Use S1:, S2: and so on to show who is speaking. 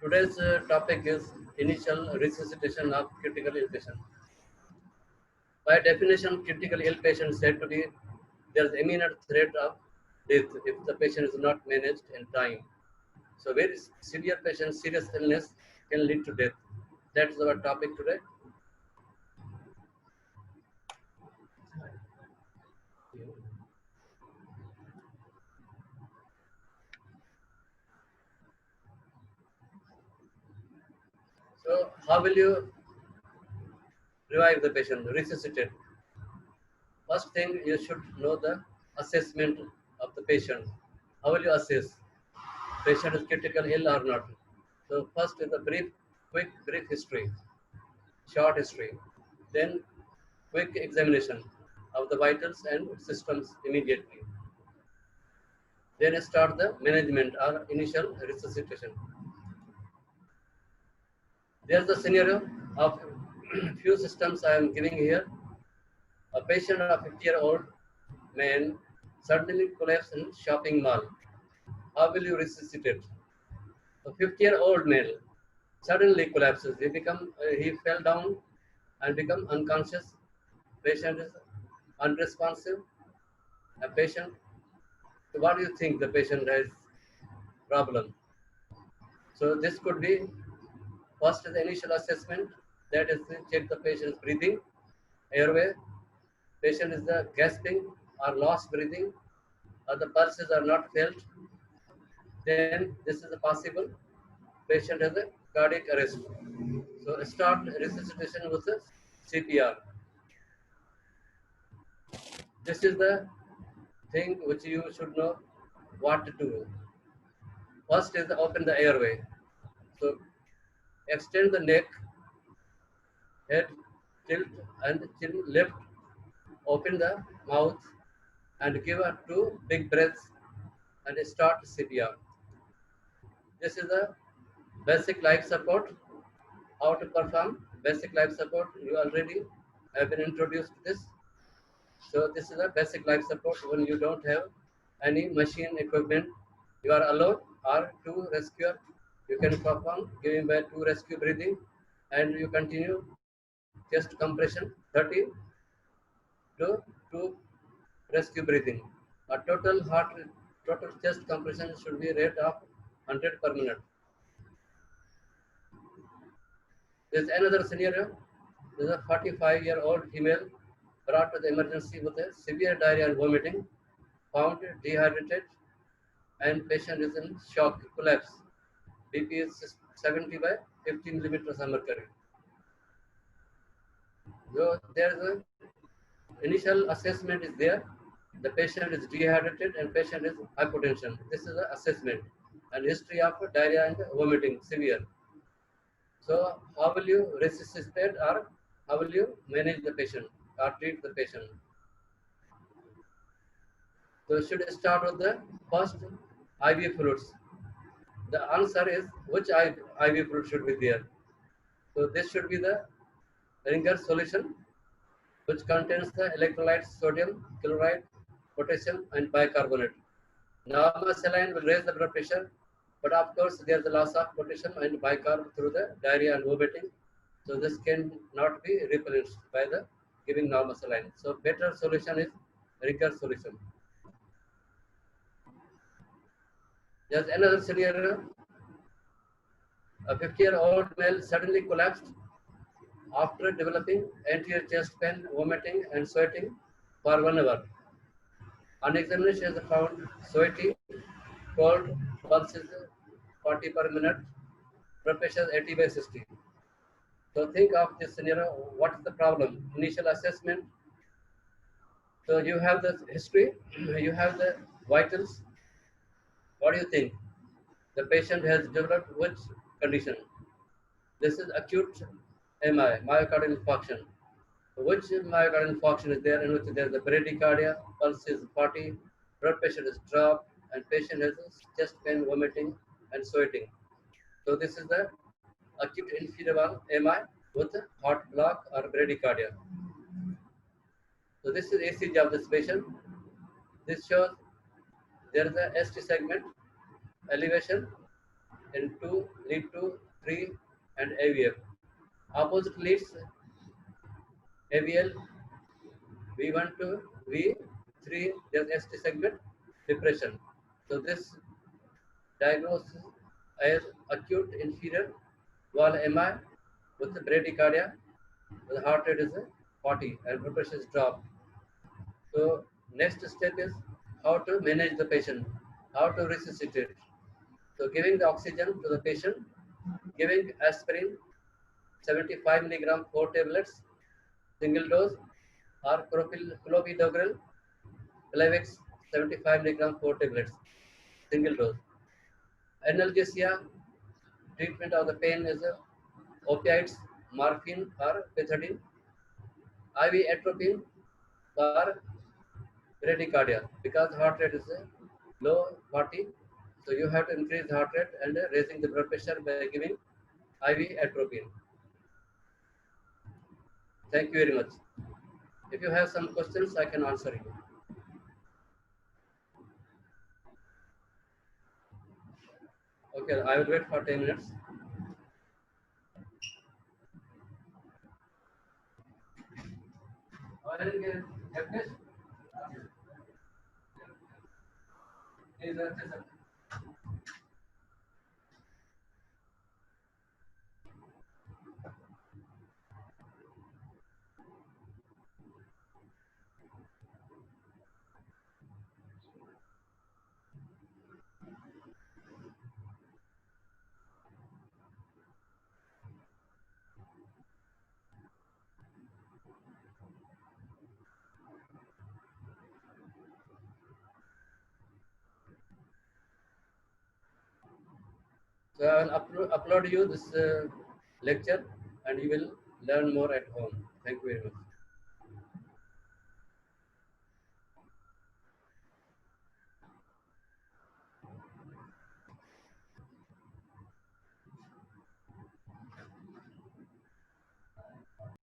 S1: Today's topic is initial resuscitation of critical ill patient. By definition, critical ill patient is said to be there is imminent threat of death if the patient is not managed in time. So, very severe patient, serious illness can lead to death. That is our topic today. So, how will you revive the patient, resuscitate? First thing, you should know the assessment of the patient. How will you assess patient is critical ill or not? So first is a brief history, short history. Then quick examination of the vitals and systems immediately. Then start the management or initial resuscitation. There's the scenario of few systems I am giving here. A patient of 50-year-old man suddenly collapsed in shopping mall. How will you resuscitate? A 50-year-old male suddenly collapses. He fell down and become unconscious. Patient is unresponsive. A patient. So what do you think the patient has problem? So this could be first is the initial assessment. That is to check the patient's breathing, airway. Patient is the gasping or lost breathing, or the pulses are not felt. Then this is a possible patient has a cardiac arrest. So start resuscitation with the CPR. This is the thing which you should know what to do. First is open the airway. So extend the neck, head, tilt and chin lift, open the mouth and give a two big breaths and start CPR. This is the basic life support. How to perform basic life support, you already have been introduced to this. So this is a basic life support when you don't have any machine equipment, you are alone or two rescuer, you can perform giving by two rescue breathing and you continue chest compression 30 to 2 rescue breathing. A total chest compression should be rate of 100 per minute. There is another scenario. There is a 45-year-old female brought to the emergency with a severe diarrhea and vomiting, found dehydrated, and patient is in shock, collapse. BP is 70 by 50 millimeters of mercury. So there is a initial assessment is there. The patient is dehydrated and patient is hypotension. This is the assessment and history of diarrhea and vomiting severe. So how will you resuscitate or how will you manage the patient or treat the patient? So should start with the first IV fluids. The answer is which IV fluid should be there. So this should be the Ringer solution, which contains the electrolytes sodium, chloride, potassium, and bicarbonate. Normal saline will raise the blood pressure, but of course there is a loss of potassium and bicarb through the diarrhea and vomiting. So this can not be replenished by the giving normal saline. So better solution is Ringer solution. There's another scenario. A 50-year-old male suddenly collapsed after developing anterior chest pain, vomiting, and sweating for 1 hour. On examination, is found sweaty, cold, pulse is 40 per minute, blood pressure 80 by 60. So think of this scenario. What is the problem? Initial assessment. So you have the history, you have the vitals. What do you think? The patient has developed which condition? This is acute MI, myocardial infarction. Which myocardial infarction is there in which there is a bradycardia, pulse is 40, blood pressure is dropped, and patient has chest pain, vomiting, and sweating. So this is the acute inferior MI with heart block or bradycardia. So this is ECG of this patient. This shows there is a ST segment elevation, in 2, lead 2, 3, and AVF. Opposite leads AVL V1 to V3, there's ST segment depression. So this diagnosis as acute inferior wall MI with bradycardia, the heart rate is 40 and blood pressure is dropped. So next step is how to manage the patient, how to resuscitate. So giving the oxygen to the patient, giving aspirin 75 milligram 4 tablets, single dose, or clopidogrel, Plavix 75 milligram 4 tablets, single dose. Analgesia, treatment of the pain is opiates, morphine or pethidine, IV atropine for bradycardia because heart rate is low 40. So you have to increase the heart rate and raising the blood pressure by giving IV atropine. Thank you very much. If you have some questions, I can answer you. Okay, I will wait for 10 minutes. So I will upload you this lecture and you will learn more at home. Thank you very much.